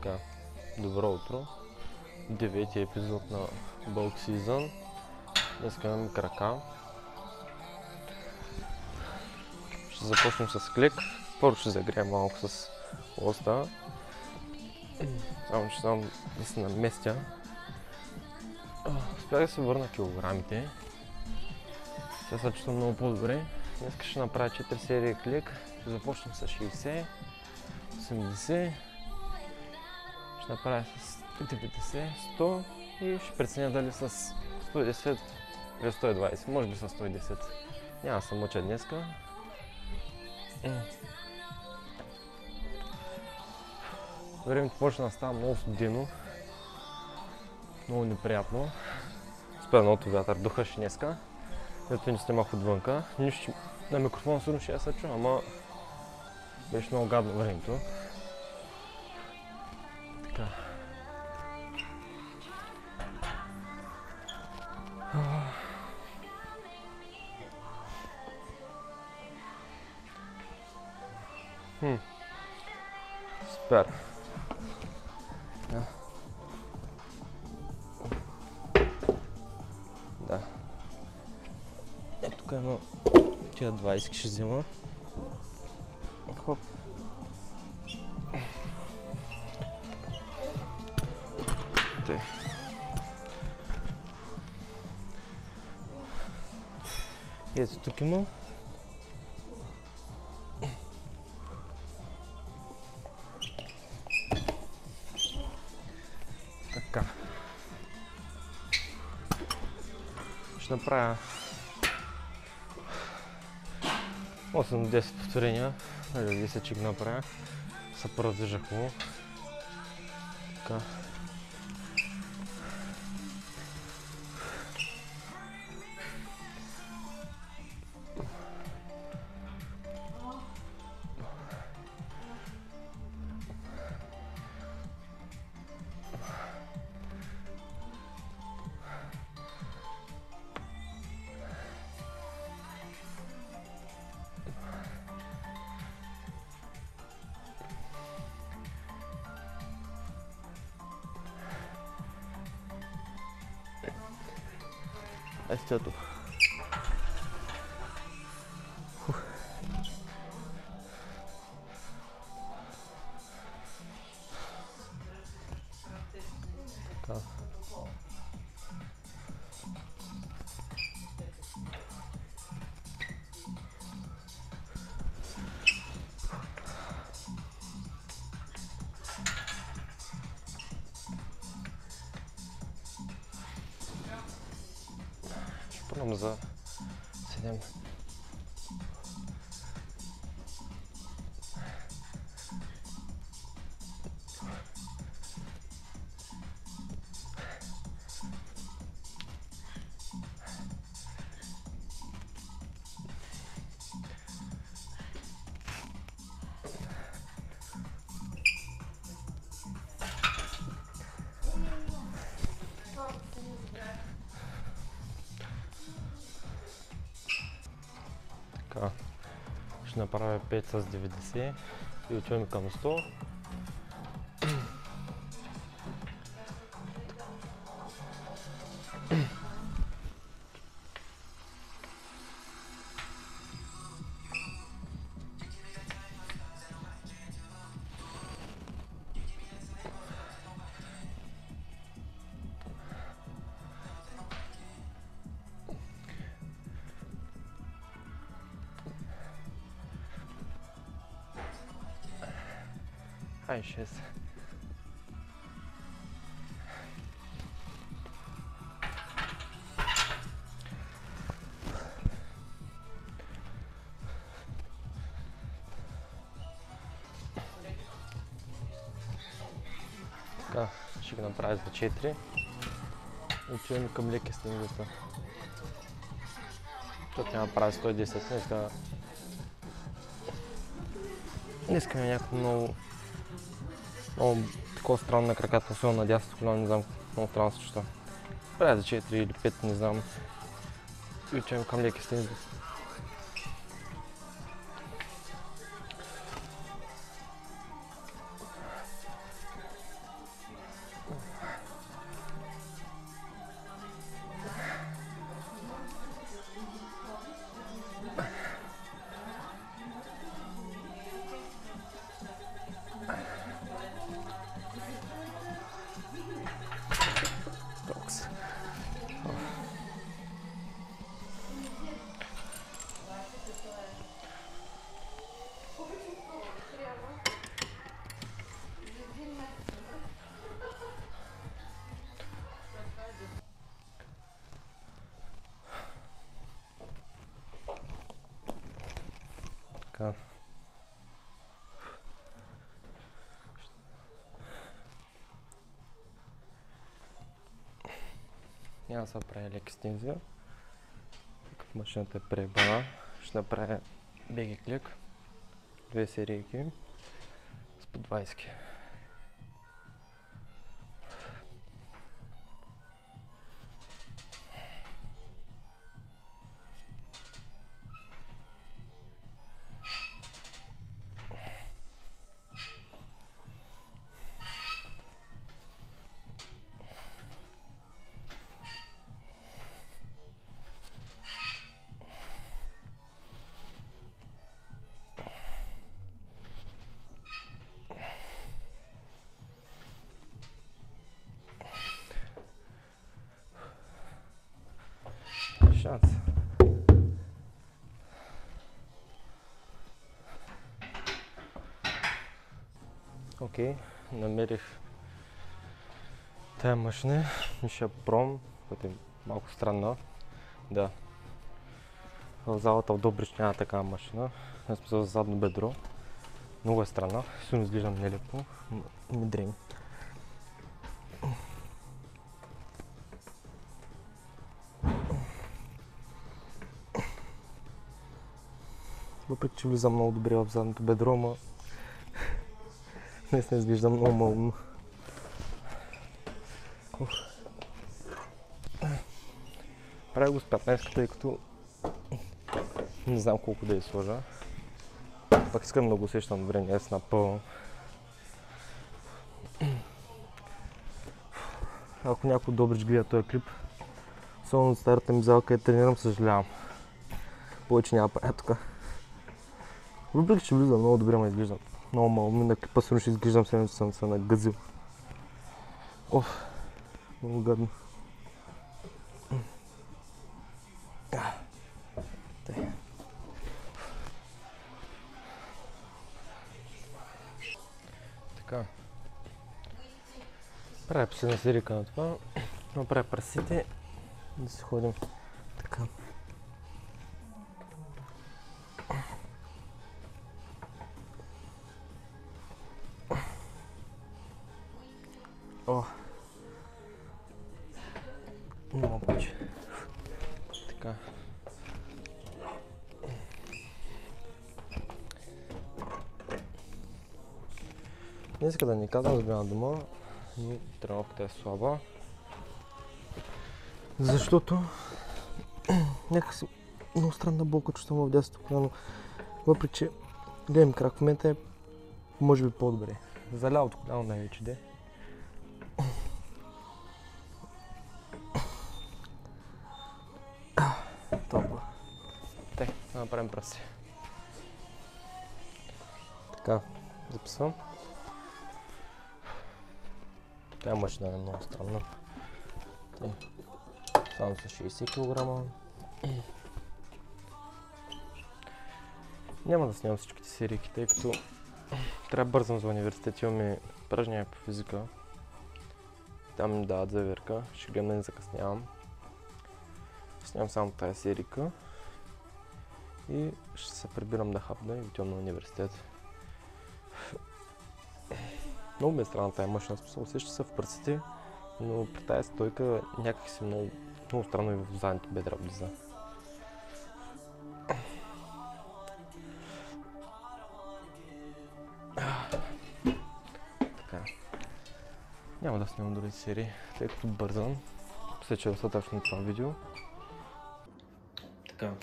Така, добро утро. 9-ти епизод на Bulk Season. Днес имаме крака. Ще започнем с клик. Първо ще загреем малко с лоста. Само че само да се наместя. Успях да се върна килограмите. Сега се чувствам много по-добре. Днес ще направя 4 серии клик. Ще започнем с 60, 80. Ще направя с 90, 100 и ще преценя дали с 110 или 120, може би с 110. Няма да се мъча днеска. Времето почна да става много студено. Много неприятно. Спредното вятър духаше днеска. Ето не снимах отвънка. Нищо на микрофона сигурно ще я се чу, ама беше много гадно времето. Така. Супер. Да. Ето тук има тия 20 ще взема. Хоп. Тъй. Ето тук има. Така. Ще направя 8-10 повторения. Или 10 ще ги направя. Се пораздържа хубаво. Така. Ето тук. Така. Първам за 7. Така, ще направя 5 с 90 и отиваме към 100. Ай, 6. Така, ще ги направя за 4. Отиваме към леки стенгата. Тук няма правя 110. Днеска ми е някакво много такова странно на краката, особено на дясното коляно, не знам, много странно се чувства. Правя за 4 или 5, не знам. И отиваме към леки стени. няма да се прави лек екстензия. Като машината е преебана, ще направя беги клик, 2 серийки с по 20. Шанс. Окей, намерих тая машина, Миша Пром, която е малко странна. Да. В залата в Добрич няма такава машина. Аз смисъл за задно бедро. Много е странна. Силно изглеждам нелепо. Ми дрем. Въпреки че влизам много добре в задното бедро, ама днес не изглеждам много малумно. Правя го с 15, тъй като не знам колко да я сложа. Пак искам да го усещам добре, не е с напълно. Ако някой Добрич гледа този клип, особено от старата ми зала, където тренирам, съжалявам. Повече няма правя тук. Въпреки че влизам много добре, ма изглеждам много малумно. На клипа сигурно ще изглеждам се, че съм се нагъзил. Оф, много гадно. Така. Правя последна серийка на това. Направя пръстите и да си ходим така. О! Няма повече. Така. Днес да ни казвам сбяна дома, но тренировката е слаба. Защото някакси много странна болка чувствам в дясното коляно. Въпреки че гледам крак в момента е може би по-добре. За лявото коляно най-вече де. Толкова. Те, да направим пръсти. Така, записвам. Тая машина е много странна. Само с 60 кг. Няма да снимам всичките серийки, тъй като трябва бързам за университет. Имаме упражнения по физика. Там ми дават заверка. Ще гледам да не закъснявам. Снимам само тази серийка. И ще се прибирам да хапна и отивам на университет. Много ми е странна тази машина, смисъл, усеща се в пръстите, но при тази стойка някак си много странно и в задните бедра влиза. Така. Няма да снимам други серии, тъй като бързам. Мисля, че е достатъчно това видео. Така.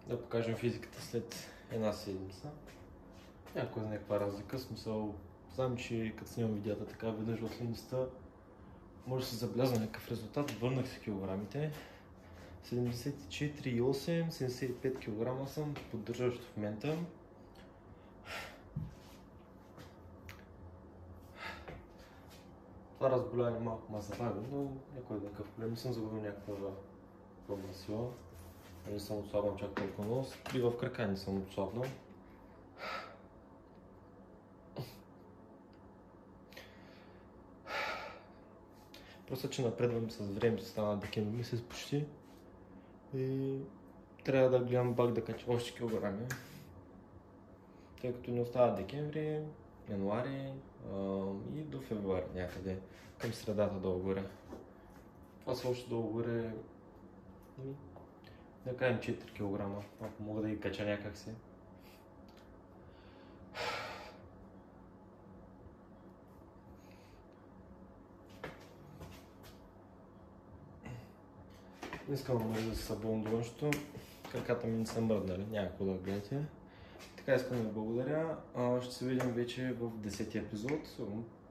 Да покажем физиката след една седмица. Някой знае каква разлика, смисъл. Знам, че като снимам видеята така веднъж в седмицата, може да се забелязва някакъв резултат. Върнах се килограмите. 74,8, 75 кг съм поддържащо в момента. Това разболяване малко ме забави, но някой е такъв проблем. Не съм загубил някаква пълна сила. Не съм отслабвам чак толкова много. И в крака не съм отслабнал. Просто, че напредвам с времето, стана декември месец почти. И трябва да гледам пак да кача още килограми. Тъй като не остава декември, януари и до февруари някъде. Към средата долу-горе. Това са още долу горе, да кажем 4 кг, ако мога да ги кача някакси. Не искам да мържа с сабон донщото, краката ми не са мръднали, няма какво да гледате. Така искам да ви благодаря, ще се видим вече в 10-ти епизод,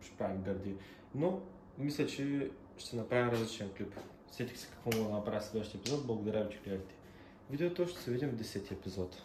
ще правим гърди. Но мисля, че ще направя различен клип. Сетих се какво мога да направя в следващия епизод, благодаря ви, че гледахте видеото, ще се видим в 10-ти епизод.